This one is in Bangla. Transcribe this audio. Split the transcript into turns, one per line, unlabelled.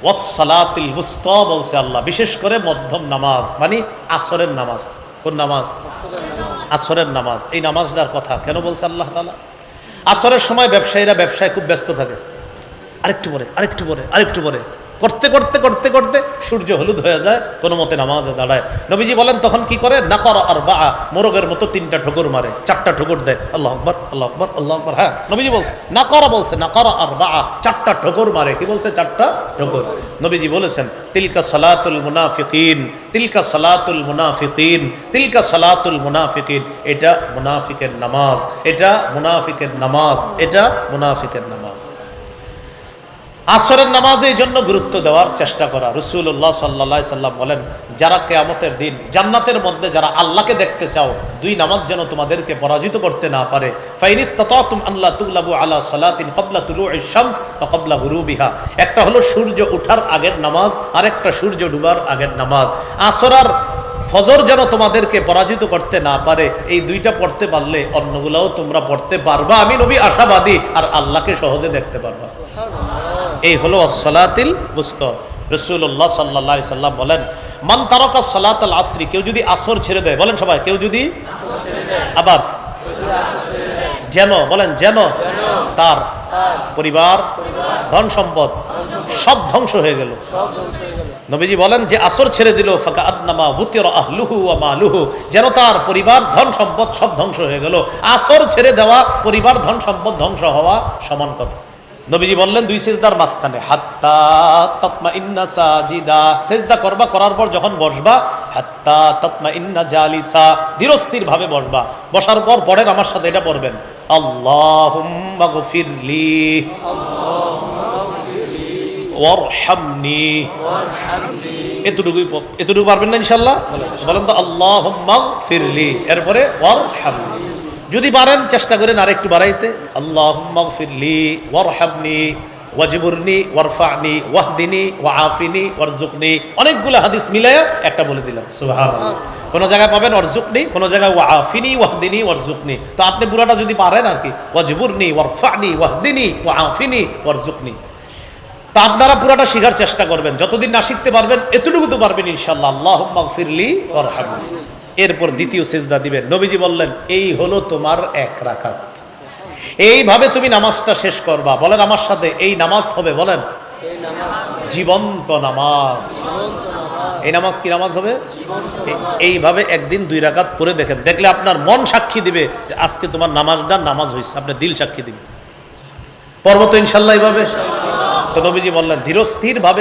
ওয়াসসালাতিল wusta বলছে আল্লাহ, বিশেষ করে মধ্যম নামাজ মানে আসরের নামাজ। কোন নামাজ? আসরের নামাজ। এই নামাজটার কথা কেন বলছে আল্লাহ তাআলা? আসরের সময় ব্যবসায়ীরা ব্যবসায় খুব ব্যস্ত থাকে, আরেকটু পরে আরেকটু পরে আরেকটু পরে করতে করতে করতে করতে সূর্য হলুদ হয়ে যায়, কোনো মতে নামাজে দাঁড়ায়। নবীজি বলেন তখন কি করে? নাকারা আরবা, মোরগের মতো 3টা ঠোকর মারে, 4টা ঠোকর দেয়, আল্লাহু আকবার আল্লাহু আকবার আল্লাহু আকবার। হ্যাঁ, নবীজি বলছে নাকারা, বলছে নাকারা আরবা, 4টা ঠোকর মারে। কি বলছে? 4টা ঠোকর। নবীজি বলেছেন তিলকা সালাতুল মুনাফিকিন, তিলকা সালাতুল মুনাফিকিন, তিলকা সালাতুল মুনাফিকিন। এটা মুনাফিকের নামাজ, এটা মুনাফিকের নামাজ, এটা মুনাফিকের নামাজ। আসরের নামাজে এই জন্য গুরুত্ব দেওয়ার চেষ্টা করা। রাসূলুল্লাহ সাল্লাল্লাহু আলাইহি সাল্লাম বলেন, যারা কিয়ামতের দিন জান্নাতের মধ্যে যারা আল্লাহকে দেখতে চাও, 2 নামাজ যেন তোমাদেরকে পরাজিত করতে না পারে। ফাইনিস্তাতাতুম আল্লা তুগলাবু আলা সালাতিন ক্বাবলা তুলুইশ শামস ওয়া ক্বাবলা গুরুবিহা। একটা হলো সূর্য ওঠার আগের নামাজ, আর একটা সূর্য ডুবার আগের নামাজ। আসর আর ফজর যেন তোমাদেরকে পরাজিত করতে না পারে। এই 2টা পড়তে পারলে অন্যগুলোও তোমরা পড়তে পারবা। আমি নবী আশাবাদী, আর আল্লাহকে সহজে দেখতে পারবা। এই হলো আসসালাতিল wusta। রাসূলুল্লাহ সাল্লাল্লাহু আলাইহি সাল্লাম বলেন, মান তারাকা সালাতাল আসরি, কেউ যদি আসর ছেড়ে দেয়, বলেন সবাই, কেউ যদি আবার যেন, বলেন যেন তার পরিবার, ধন সম্পদ সব ধ্বংস হয়ে গেল। নবীজি বলেন যে আসর ছেড়ে দিল, ফাকা আদনামা ভুতিরা আহলুহু ওয়া মালুহু, যেন তার পরিবার, ধন সম্পদ সব ধ্বংস হয়ে গেল। আসর ছেড়ে দেওয়া, পরিবার, ধন সম্পদ ধ্বংস হওয়া সমান কথা। নবীজি বললেন 2 সিজদার মাঝখানে, হাত্তা তাতমাইন্না সাজিদা, সিজদা করবা, করার পর যখন বসবা, হাত্তা তাতমাইন্না জালিসা, ধীরস্থির ভাবে বসবা। বসার পর পড়েন আমার সাথে, এটা পড়বেন, আল্লাহুম্মা গফিরলি ওয়ারহামনি। এতটুকু পারবেন না ইনশাআল্লাহ? বলেন তো আল্লাহুম্মা গফিরলি, এরপরে ওয়ারহামনি। যদি পারেন চেষ্টা করেন আর একটু বাড়াইতে, আল্লাহুম্মা গফিরলি ওয়ারহামনি ওয়াজবুরনি ওয়ারফানি ওয়াহদিনি ওয়াআফিনি ওয়ারযুকনি। অনেকগুলো হাদিস মিলায়া একটা বলে দিলাম, সুবহানাল্লাহ। কোন জায়গায় পাবেন ওয়ারযুকনি, কোন জায়গায় ওয়াআফিনি ওয়াহদিনি ওয়ারযুকনি। তো আপনি পুরোটা যদি পারেন আর কি, ওয়াজবুরনি ওয়ারফানি ওয়াহদিনি ওয়াআফিনি ওয়ারযুকনি। তো আপনারা পুরোটা শেখার চেষ্টা করবেন, যতদিন না শিখতে পারবেন এতটুকু তো পারবেন ইনশাআল্লাহ। আল্লাহুম্মা গফিরলি ওয়ারহামনি। এরপর দ্বিতীয় সিজদা দিবেন। নবীজি বললেন এই হলো তোমার 1 রাকাত। এইভাবে তুমি নামাজটা শেষ করবা। বলেন আমার সাথে, এই নামাজ হবে, বলেন জীবন্ত নামাজ। এই নামাজ কি নামাজ হবে? এইভাবে একদিন 2 রাকাত পড়ে দেখেন, দেখলে আপনার মন সাক্ষী দিবে যে আজকে তোমার নামাজটা নামাজ হয়েছে, আপনার দিল সাক্ষী দিবে। পর্ব তো ইনশাআল্লাহ এইভাবে। তো নবীজি বললেন ধীরস্থির ভাবে